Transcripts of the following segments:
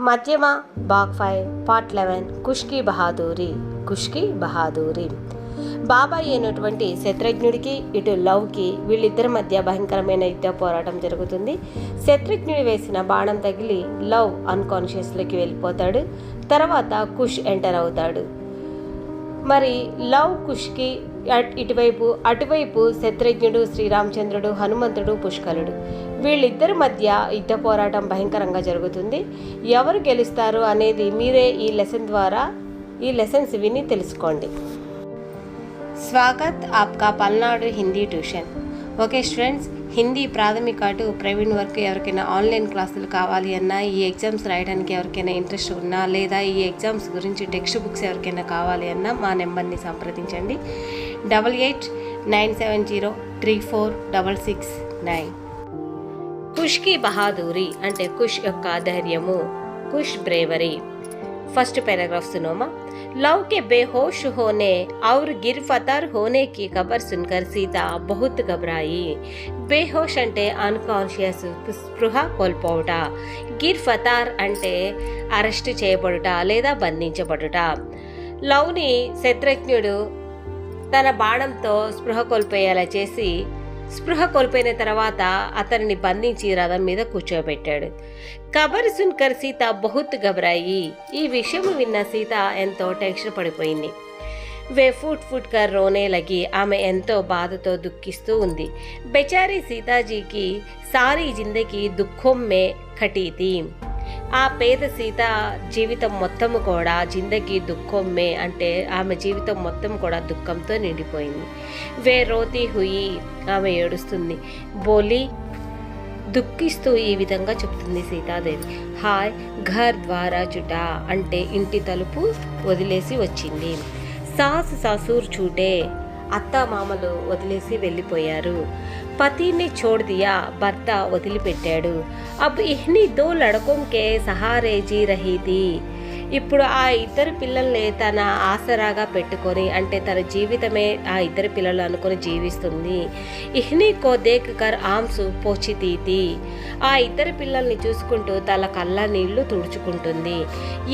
మధ్యమ భాగ్ 5 పార్ట్ 11 కుష్ కి బహాదూరి. బాబాయి అయినటువంటి శత్రుఘ్నుడికి ఇటు లవ్కి వీళ్ళిద్దరి మధ్య భయంకరమైన యుద్ధ పోరాటం జరుగుతుంది. శత్రుఘ్నుడి వేసిన బాణం తగిలి లవ్ అన్కాన్షియస్లోకి వెళ్ళిపోతాడు. తర్వాత కుష్ ఎంటర్ అవుతాడు. మరి లవ్ కుష్కి అటువైపు శత్రుఘ్నుడు, శ్రీరామచంద్రుడు, హనుమంతుడు, పుష్కలుడు వీళ్ళిద్దరి మధ్య యుద్ధ పోరాటం భయంకరంగా జరుగుతుంది. ఎవరు గెలుస్తారు అనేది మీరే ఈ లెసన్స్ విని తెలుసుకోండి. స్వాగత్ ఆప్కా Palnadu Hindi tuition. Okay students, Hindi Prathmik to Praveen వరకు ఎవరికైనా ఆన్లైన్ క్లాసులు కావాలి అన్నా, ఈ ఎగ్జామ్స్ రాయడానికి ఎవరికైనా ఇంట్రెస్ట్ ఉన్నా, లేదా ఈ ఎగ్జామ్స్ గురించి టెక్స్ట్ బుక్స్ ఎవరికైనా కావాలి అన్నా మా నెంబర్ని సంప్రదించండి. 8897034669. కుష్ కి బహాదూరి అంటే కుష్ యొక్క ధైర్యము, కుష్ బ్రేవరీ. फर्स्ट पैराग्राफ सुनो माँ. लव के बेहोश होने और गिरफ्तार होने की खबर सुनकर सीता बहुत घबराई. बेहोश అంటే అన్కాన్షియస్, స్పృహ కోల్పోవట. గిర్ఫతార్ అంటే అరెస్ట్ చేయబడుట లేదా బంధించబడుట. లవ్ని శత్రుఘ్నుడు తన బాణంతో స్పృహ కోల్పోయేలా చేసి, స్పృహ కోల్పోయిన తర్వాత అతనిని బంధించి రథం మీద కూర్చోబెట్టాడు. ఖబర్ సున్కర్ సీత బహుత్ ఘబరాయి. ఈ విషయం విన్న సీత ఎంతో టెన్షన్ పడిపోయింది. వే ఫుట్ కర్ రోనే లగి. ఆమె ఎంతో బాధతో దుఃఖిస్తూ ఉంది. బెచారీ సీతాజీకి సారీ జిందగీ దుఃఖం మే కటీ థీ. ఆ పేద సీత జీవితం మొత్తం కూడా జిందగీ దుఃఖమే అంటే ఆమె జీవితం మొత్తం కూడా దుఃఖంతో నిండిపోయింది. వే రోతీ హుయి. ఆమె ఏడుస్తుంది. బోలి దుఃఖిస్తూ ఈ విధంగా చెప్తుంది సీతాదేవి. హాయ్ ఘర్ ద్వారా చుటా అంటే ఇంటి తలుపు వదిలేసి వచ్చింది. సాస్ సాసూర్ చూటే అత్త మామలు వదిలేసి వెళ్ళిపోయారు. పతిని छोड़ दिया. భర్త వదిలిపెట్టాడు. అబ్ ఇహ్ని దో లడకోం కే సహారే జీ రహీ థీ. ఇప్పుడు ఆ ఇద్దరు పిల్లల్ని తన ఆసరాగా పెట్టుకొని అంటే తన జీవితమే ఆ ఇద్దరు పిల్లలు అనుకొని జీవిస్తుంది. ఇహ్ని కో దేక్ కర్ ఆంసు పోచితీ థీ. ఆ ఇద్దరు పిల్లల్ని చూసుకుంటూ తన కళ్ళ నీళ్లు తుడుచుకుంటుంది.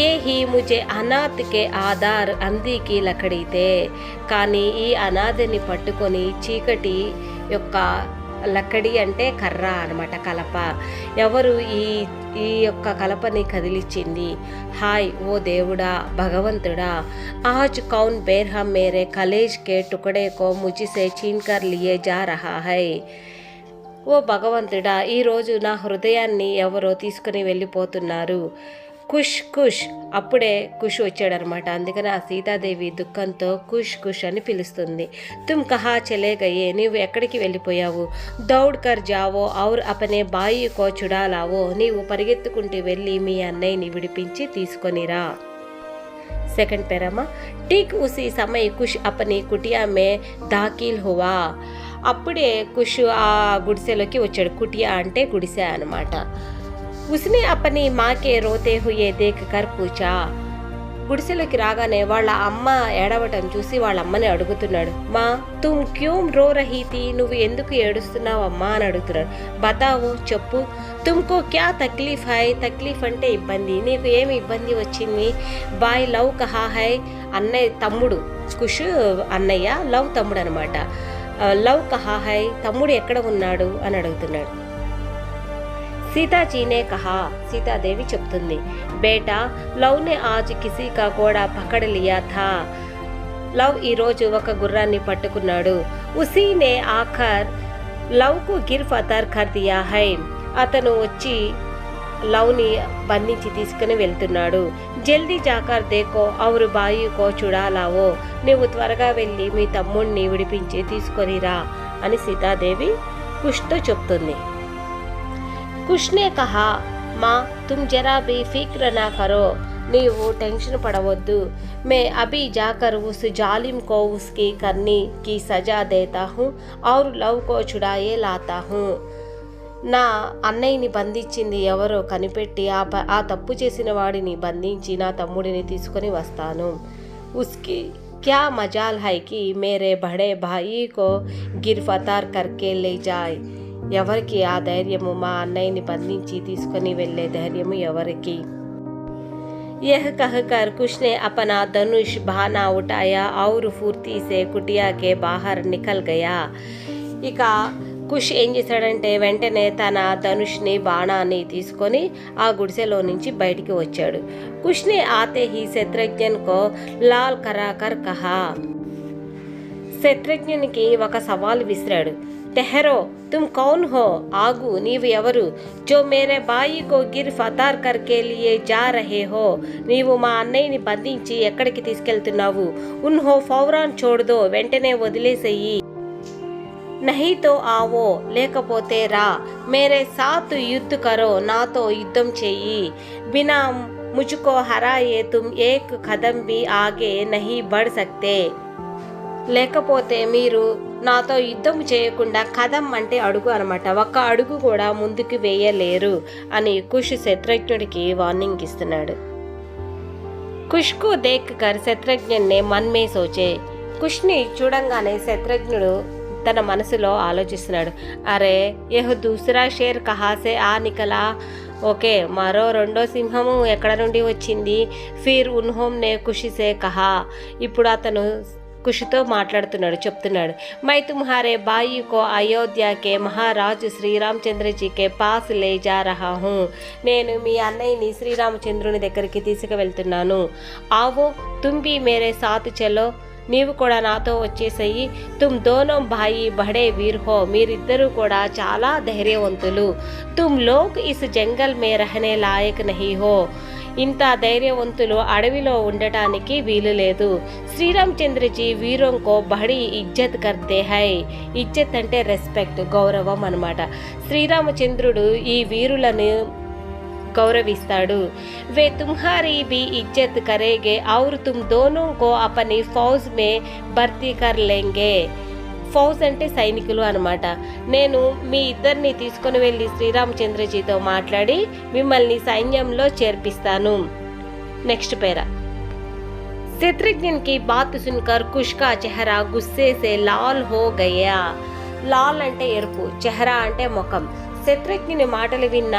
ఏ హీ ముజే అనాథ్ కే ఆధార్ అందికి లకడితే. కానీ ఈ అనాథని పట్టుకొని చీకటి యొక్క లక్కడి అంటే కర్ర అనమాట, కలప. ఎవరు ఈ యొక్క కలపని కదిలిచ్చింది? హాయ్ ఓ దేవుడా, భగవంతుడా. ఆజ్ కౌన్ బేర్హం మేరే కలేజ్ కే టుకడే కో ముజిసే చీన్ కర్ లియే జా రహా హై. ఓ భగవంతుడా, ఈరోజు నా హృదయాన్ని ఎవరో తీసుకుని వెళ్ళిపోతున్నారు. కుష్. అప్పుడే కుష్ వచ్చాడనమాట. అందుకని ఆ సీతాదేవి దుఃఖంతో కుష్ అని పిలుస్తుంది. తుమ్ కహా చలే గయే. నీవు ఎక్కడికి వెళ్ళిపోయావు? దౌడ్ కర్ జావో ఔర్ అపనే బాయి కో చుడాలావో. నీవు పరిగెత్తుకుంటూ వెళ్ళి మీ అన్నయ్యని విడిపించి తీసుకొనిరా. సెకండ్ పేరామా. ఠీక్ ఉసి సమయ కుష్ అపని కుటియా మే దాఖిల్ హువా. అప్పుడే కుష్ ఆ గుడిసెలోకి వచ్చాడు. కుటియా అంటే గుడిసె అనమాట. ఉస్నే అప్పని మాకే రోతే హుయే దేక్ కర్ పూచా. గుడిసెలోకి రాగానే వాళ్ళ అమ్మ ఏడవటం చూసి వాళ్ళ అమ్మని అడుగుతున్నాడు. మా తుమ్ క్యూమ్ రో రహీ థీ. నువ్వు ఎందుకు ఏడుస్తున్నావు అమ్మా అని అడుగుతున్నాడు. బతావో చెప్పు. తుమ్కో క్యా తక్లీఫ్ హై. తక్లీఫ్ అంటే ఇబ్బంది. నీకు ఏమి ఇబ్బంది వచ్చింది? బాయ్ లవ్ కహా హై. అన్నయ్య తమ్ముడు, కుష్ అన్నయ్య, లవ్ తమ్ముడు అనమాట. లవ్ కహా హై, తమ్ముడు ఎక్కడ ఉన్నాడు అని అడుగుతున్నాడు. సీతాజీనే కహా. సీతాదేవి చెప్తుంది. బేటా లవ్నే ఆజ్ కిసీ కా ఘోడా పకడ్ లియా థా. లవ్ ఈరోజు ఒక గుర్రాన్ని పట్టుకున్నాడు. ఉసీనే ఆఖర్ లవ్కు గిర్ఫతార్ కర్ దియా హై. అతను వచ్చి లవ్ని బంధించి తీసుకుని వెళ్తున్నాడు. జల్దీ జాకర్ దేకో ఔర్ బాయి కో చుడాలావో. నువ్వు త్వరగా వెళ్ళి మీ తమ్ముడిని విడిపించి తీసుకొనిరా అని సీతాదేవి కుష్తో చెప్తుంది. కుష్నే కహా. మా తుమ్ జరా భీ ఫిక్ర నా కరో. నీవు టెన్షన్ పడవద్దు. మే అభీ జాకర్ ఉస్ జాలిం కో ఉస్కి కర్నీ కి సజా దేతా హూ ఔర్ లవ్ కో చుడాయే లాతా హూ. నా అన్నయ్యని బంధించింది ఎవరో కనిపెట్టి ఆ తప్పు చేసిన వాడిని బంధించి నా తమ్ముడిని తీసుకొని వస్తాను. ఉస్కి క్యా మజాల్ హై కి మేరే బడే భాయి కో గిర్ఫతార్ కర్కే లే జాయ్. ఎవరికి ఆ ధైర్యము? మా అన్నయ్యని బంధించి తీసుకొని వెళ్ళే ధైర్యము ఎవరికి? यह कहकर कुश ने अपना धनुष बाना उठाया और फुर्ती से कुटिया के बाहर निकल गया। ఇక కుష్ ఏం చేశాడంటే వెంటనే తన ధనుష్ని బాణాన్ని తీసుకొని ఆ గుడిసెలో నుంచి బయటికి వచ్చాడు. కుష్నే ఆతే హీ శత్రుఘ్నన్ కో లాల్ కరాకర్ కహా. శత్రుఘ్నునికి ఒక సవాల్ విసిరాడు. టెహరో तुम कौन हो, आगू నీవు ఎవరు, जो मेरे भाई को गिरफ्तार करके लिए जा रहे हो, నీవు మా అన్నయ్యని బంధించి ఎక్కడికి తీసుకెళ్తున్నావు, ఉన్హో ఫౌరాన్ छोड़ दो, వెంటనే వదిలేసేయి, नहीं तो आवो, లేకపోతే రా, मेरे साथ युद्ध करो, నాతో యుద్ధం చెయ్యి, बिना मुझको हराए तुम एक कदम भी आगे नहीं बढ़ सकते, లేకపోతే మీరు నాతో యుద్ధం చేయకుండా కదం అంటే అడుగు అనమాట, ఒక్క అడుగు కూడా ముందుకు వేయలేరు అని కుష్ శత్రుఘ్నుడికి వార్నింగ్ ఇస్తున్నాడు. కుష్కు దేక్కర్ శత్రుఘ్నే మన్మే సోచే. కుష్ని చూడంగానే శత్రుఘ్నుడు తన మనసులో ఆలోచిస్తున్నాడు. అరే యహ్ దూసరా షేర్ కహాసే ఆ నికలా, ఓకే మరో రెండో సింహము ఎక్కడ నుండి వచ్చింది. ఫిర్ ఉన్హోంనే కుషిసే కహా. ఇప్పుడు అతను కుషితో మాట్లాడుతున్నాడు, చెప్తున్నాడు. మై తుమ్హారే బాయి కో అయోధ్య కే మహారాజు శ్రీరామచంద్రజీ కే పాస్ లే జా రహా హూ. నేను మీ అన్నయ్యని శ్రీరామచంద్రుని దగ్గరికి తీసుకువెళ్తున్నాను. ఆవో తుమ్ భీ మేరే సాత్ చలో, నీవు కూడా నాతో వచ్చేసయ్యి. తుమ్ దోనో భాయి బడే వీర్ హో, మీరిద్దరూ కూడా చాలా ధైర్యవంతులు. తుమ్ లోగ్ ఇస్ జంగల్ మే రహనే లాయక్ నహీ హో, ఇంత ధైర్యవంతులు అడవిలో ఉండటానికి వీలు లేదు. శ్రీరామచంద్రజీ వీరోంకో బడి ఇజ్జత్ కర్తే హై. ఇజ్జత్ అంటే రెస్పెక్ట్, గౌరవం అన్నమాట. శ్రీరామచంద్రుడు ఈ వీరులను గౌరవిస్తాడు. వే తుమ్హారీ భీ ఇజ్జత్ కరేగే ఔర్ తుమ్ దోనో కో అపనీ ఫౌజ్ మే భర్తీ కర్ లేంగే. ఫౌజ్ అంటే సైనికులు అనమాట. నేను మీ ఇద్దరిని తీసుకుని వెళ్ళి శ్రీరామచంద్రజీతో మాట్లాడి మిమ్మల్ని సైన్యంలో చేర్పిస్తాను. నెక్స్ట్ పేరా. शत्रुघ्न की बात सुनकर कुश का चेहरा गुस्से से लाल हो गया. లాల్ అంటే ఎరుపు, చెహరా అంటే ముఖం. శత్రుఘ్నుని మాటలు విన్న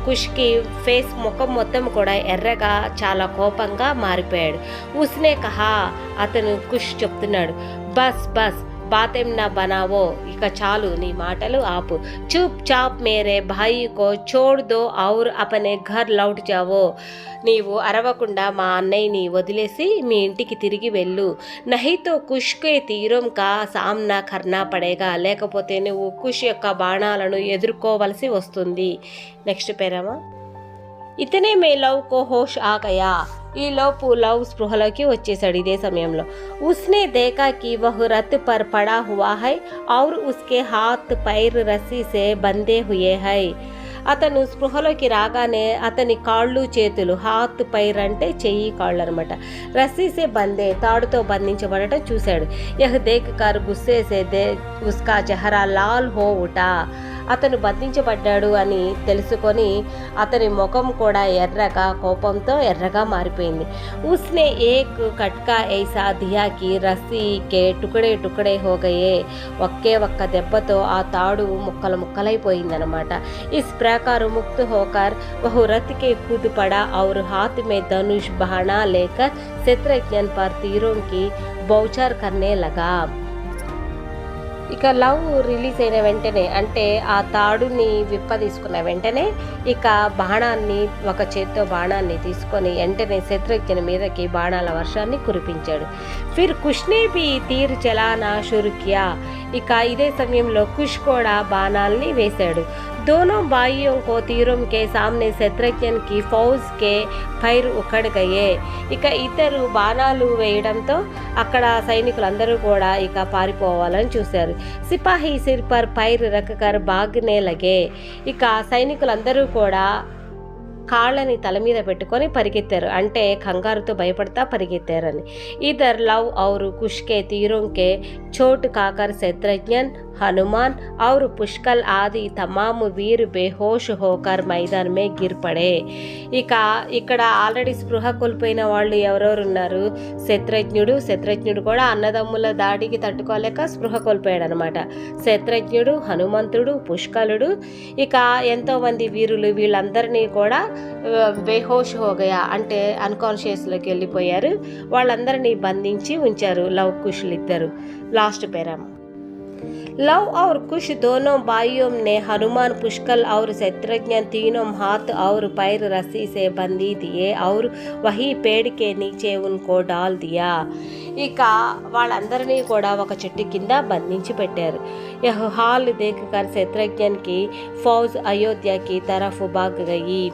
కుష్కి ఫేస్ ముఖం మొత్తం కూడా ఎర్రగా చాలా కోపంగా మారిపోయాడు. ఉస్నే కహా, అతను కుష్ చెప్తున్నాడు. బస్ బస్ బాతేం నా బనావో, ఇక చాలు నీ మాటలు ఆపు. చూప్ చాప్ మేరే భాయి కో చోడ్ దో ఔర్ అపనే ఘర్ లౌట్ జావో. నీవు అరవకుండా మా అన్నయ్యని వదిలేసి మీ ఇంటికి తిరిగి వెళ్ళు. నహితో కుష్కే తీరం కా సామ్నా కర్నా పడేగా, లేకపోతే నువ్వు కుష్ యొక్క బాణాలను ఎదుర్కోవలసి వస్తుంది. నెక్స్ట్ పేరామా. ఇతనే మే లవ్ కో హోష్ ఆ గయా. ఈ లోపు లవ్ స్పృహలోకి వచ్చేసాడు. ఇదే సమయంలో ఉస్నే దేఖా కి వహ్ రత్ పర్ పడా హువా హై ఔర్ ఉస్కే హాత్ పైర్ రస్సీ సే బందే హుయే హై. అతను స్పృహలోకి రాగానే అతని కాళ్ళు చేతులు, హాత్ పైర్ అంటే చెయ్యి కాళ్ళు అనమాట, రస్సీసే బందే తాడుతో బంధించబడటం చూశాడు. యహ్ దేఖ్ కర్ గుస్సే సే దే ఉస్కా చెహరా లాల్ హో ఉటా. అతను బంధించబడ్డాడు అని తెలుసుకొని అతని ముఖం కూడా ఎర్రగా, కోపంతో ఎర్రగా మారిపోయింది. ఉస్నే ఏక్ కట్కా ఐసా దియా కి రస్సీ కే టుకడే టుకడే హో గయే. ఒకే ఒక్క దెబ్బతో ఆ తాడు ముక్కలు ముక్కలైపోయిందనమాట. ఇస్ प्रकार मुक्त होकर वह रथ के कूद पड़ा और हाथ में धनुष बहाना लेकर शत्रुघ्न पर तीरों की बौछार करने लगा. ఇక లవ్ రిలీజ్ అయిన వెంటనే, అంటే ఆ తాడుని విప్పదీసుకున్న వెంటనే ఇక బాణాన్ని, ఒక చేత్తో బాణాన్ని తీసుకొని వెంటనే శత్రుఘ్న మీదకి బాణాల వర్షాన్ని కురిపించాడు. Phir కుష్నే B తీర్ చలానా షురు Kia. ఇక ఇదే సమయంలో కుష్ కూడా బాణాల్ని వేశాడు. दोनों भाइयों को तीरों के सामने शत्रुघ्न की फौज के ఫైర్ ఉఖడ్ గయే. ఇక ఇద్దరు బాణాలు వేయడంతో అక్కడ సైనికులందరూ కూడా ఇక పారిపోవాలని చూశారు. సిపాహీ సిర్ పర్ ఫైర్ రఖకర్ భాగ్నే లగే. ఇక సైనికులందరూ కూడా కాళ్ళని తల మీద పెట్టుకొని పరిగెత్తారు, అంటే కంగారుతో భయపడతా పరిగెత్తారని. ఇద్దరు లవ్ ఔర్ కుష్ కే తీరోं के चोट खाकर शत्रुघ्न, हनुमान और पुष्कल आदि तमाम वीर बेहोश होकर मैदान में गिर पड़े. ఇక ఇక్కడ ఆల్రెడీ స్పృహ కోల్పోయిన వాళ్ళు ఎవరెవరు ఉన్నారు. శత్రుఘ్నుడు కూడా అన్నదమ్ముల దాడికి తట్టుకోలేక స్పృహ కోల్పోయాడు అనమాట. శత్రుఘ్నుడు, హనుమంతుడు, పుష్కలుడు, ఇక ఎంతోమంది వీరులు, వీళ్ళందరినీ కూడా బేహోష్ హోగయా అంటే అన్కాన్షియస్లోకి వెళ్ళిపోయారు. వాళ్ళందరినీ బంధించి ఉంచారు లవ్ కుష్లు ఇద్దరు. లాస్ట్ పేరామ్. लव और कुश दोनों भाइयों ने हनुमान पुष्कल और शत्रुघ्न तीनों हाथ और पैर रस्सी से बंधी दिए और वही पेड़ के नीचे उनको डाल दिया. ఇక వాళ్ళందరినీ కూడా ఒక చెట్టు కింద బంధించి పెట్టారు. यह हाल देखकर शत्रुघ्न की फौज अयोध्या की तरफ भाग गई.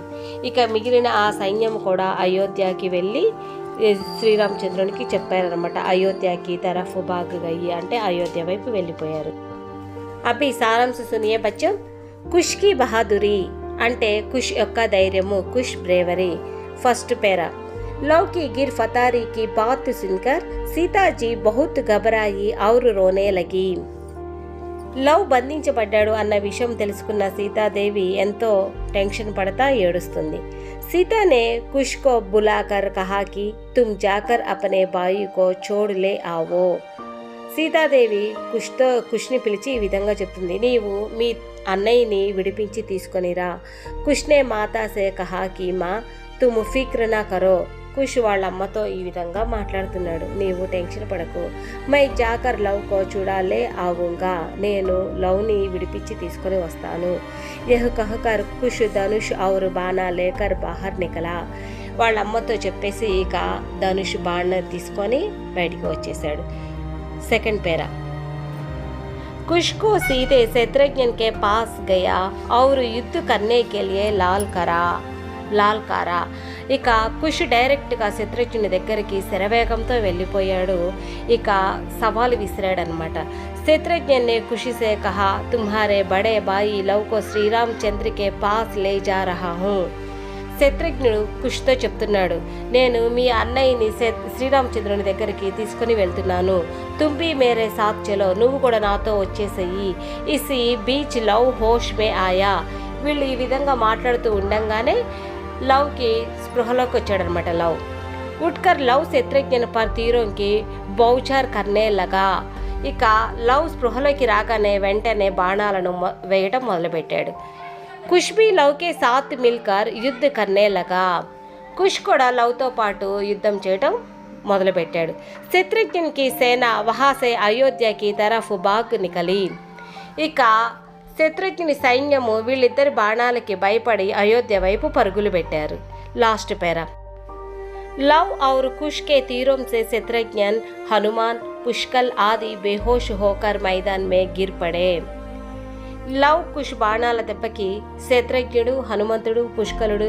ఇక మిగిలిన ఆ సైన్యం కూడా అయోధ్యకి వెళ్ళి శ్రీరామచంద్రునికి చెప్పారనమాట. అయోధ్యకి తరఫ్ భాగ్ గయి అంటే అయోధ్య వైపు వెళ్ళిపోయారు. అభి సారాంశ సునియే బచ్చం. కుష్ కి బహాదురి అంటే కుష్ యొక్క ధైర్యము, కుష్ బ్రేవరీ. ఫస్ట్ పేరా. लव की गिर फतारी की बात सुनकर सीता जी बहुत घबराई और रोने लगी. లవ్ బంధించబడ్డాడు అన్న విషయం తెలుసుకున్న సీతాదేవి ఎంతో టెన్షన్ పడతా ఏడుస్తుంది. सीता ने कुश को बुलाकर कहा कि तुम जाकर अपने भाई को छोड़ ले आओ. సీతాదేవి కుష్ని పిలిచి ఈ విధంగా చెప్తుంది, నీవు మీ అన్నయ్యని విడిపించి తీసుకొనిరా. కుష్నే మాతాసే కహా కి మా తుమ్ ఫిక్ర్ నా కరో. కుష్ వాళ్ళ అమ్మతో ఈ విధంగా మాట్లాడుతున్నాడు, నీవు టెన్షన్ పడకు. మై జాకర్ లవ్ కో చూడాలే ఆవుంగా, నేను లవ్ని విడిపించి తీసుకొని వస్తాను. యహ్ కహకర్ కుష్ ధనుష్ ఔర్ బాణా లేకర్ బాహర్ నికలా. వాళ్ళ అమ్మతో చెప్పేసి ఇక ధనుష్ బాణ తీసుకొని బయటికి వచ్చేసాడు. సెకండ్ పేరా. कुश को सीधे शत्रुघ्न के पास गया और युद्ध करने के लिए లాల్కారా. ఇక కుష్ డైరెక్ట్గా శత్రుఘ్నుని దగ్గరికి శరవేగంతో వెళ్ళిపోయాడు. ఇక సవాలు విసిరాడనమాట. शत्रुघ्न ने खुशी से कहा तुम्हारे बड़े भाई लव को श्री रामचंद्र के पास ले जा रहा हूँ. శత్రుఘ్నుడు కుష్తో చెప్తున్నాడు, నేను మీ అన్నయ్యని శ్రీరామచంద్రుని దగ్గరికి తీసుకుని వెళ్తున్నాను. తుంబి మేరే సాత్ చలో, నువ్వు కూడా నాతో వచ్చేసేయి. ఇసి బీచ్ లవ్ హోష్ మే ఆయా. వీళ్ళు ఈ విధంగా మాట్లాడుతూ ఉండంగానే లవ్కి స్పృహలోకి వచ్చాడనమాట. లవ్ ఉట్కర్ లవ్ శత్రుఘ్న పర్ తీరోంకి బౌచార్ కర్నే లగా. ఇక లవ్ స్పృహలోకి రాగానే వెంటనే బాణాలను వేయడం మొదలుపెట్టాడు. కుష్ भी लव के साथ मिलकर युद्ध करने लगा. కుష్ కూడా లవ్తో పాటు యుద్ధం చేయడం మొదలుపెట్టాడు. శత్రుఘ్నకి సేన వహాసే అయోధ్యకి తరఫ్ బాగ్ నికలి. ఇక శత్రుఘ్ని సైన్యము వీళ్ళిద్దరి బాణాలకి భయపడి అయోధ్య వైపు పరుగులు పెట్టారు. లాస్ట్ పేరా. लव और कुश के तीरों से शत्रुघ्न हनुमान पुष्कल आदि बेहोश होकर मैदान में गिर पड़े. లవ్ కుష్ బాణాల దెబ్బకి శత్రుఘ్నుడు, హనుమంతుడు, పుష్కలుడు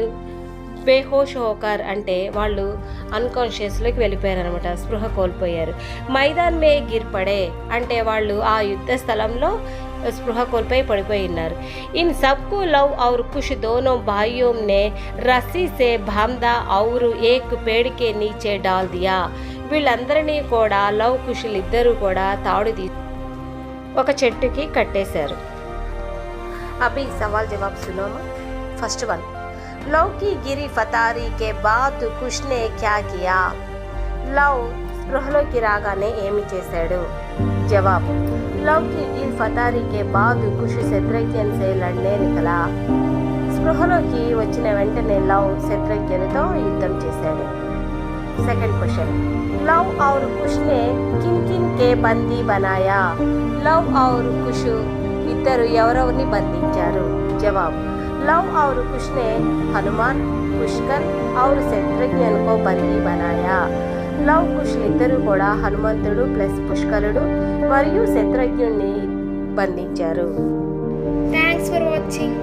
బేహోష్ హోకర్ అంటే వాళ్ళు అన్కాన్షియస్లోకి వెళ్ళిపోయారు అనమాట, స్పృహ కోల్పోయారు. మైదాన్ మే గిర్ పడే అంటే వాళ్ళు ఆ యుద్ధ స్థలంలో స్పృహ కోల్పోయి పడిపోయి ఉన్నారు. ఇన్ సబ్కు లవ్ ఔర్ కుష్ దోనో భాయియోం నే రస్సీ సే బాంధా ఔర్ ఏక్ పేడ్ కే నీచే డాల్ దియా. వీళ్ళందరినీ కూడా లవ్ కుషులు ఇద్దరు కూడా తాడు ఒక చెట్టుకి కట్టేశారు. अभी सवाल जवाब सुनो. First one. लव की गिरी फतारी के बाद कुश ने क्या किया. లవ్ స్పృహలోకి రాగానే ఏమి చేశాడు. జవాబ్. లవ్ की गिर फतारी के बाद कुश शत्रुघ्न से लड़ने निकला. స్పృహలోకి వచ్చిన వెంటనే లవ్ శత్రుఘ్నునితో యుద్ధం చేశాడు. Second question. लव और कुश ने किन किन के बंदी बनाया. లవ్ और कुश ఇద్దరు ఎవరెవరిని బంధించారు. జవాబ్. లవ్ और कुश ने हनुमान पुष्कल और शत्रुघ्न को बंदी बनाया. లవ్ కుష్ ఇద్దరు కూడా హనుమంతుడు ప్లస్ పుష్కలుడు మరియు శత్రుఘ్నుని బంధించారు. Thanks for watching.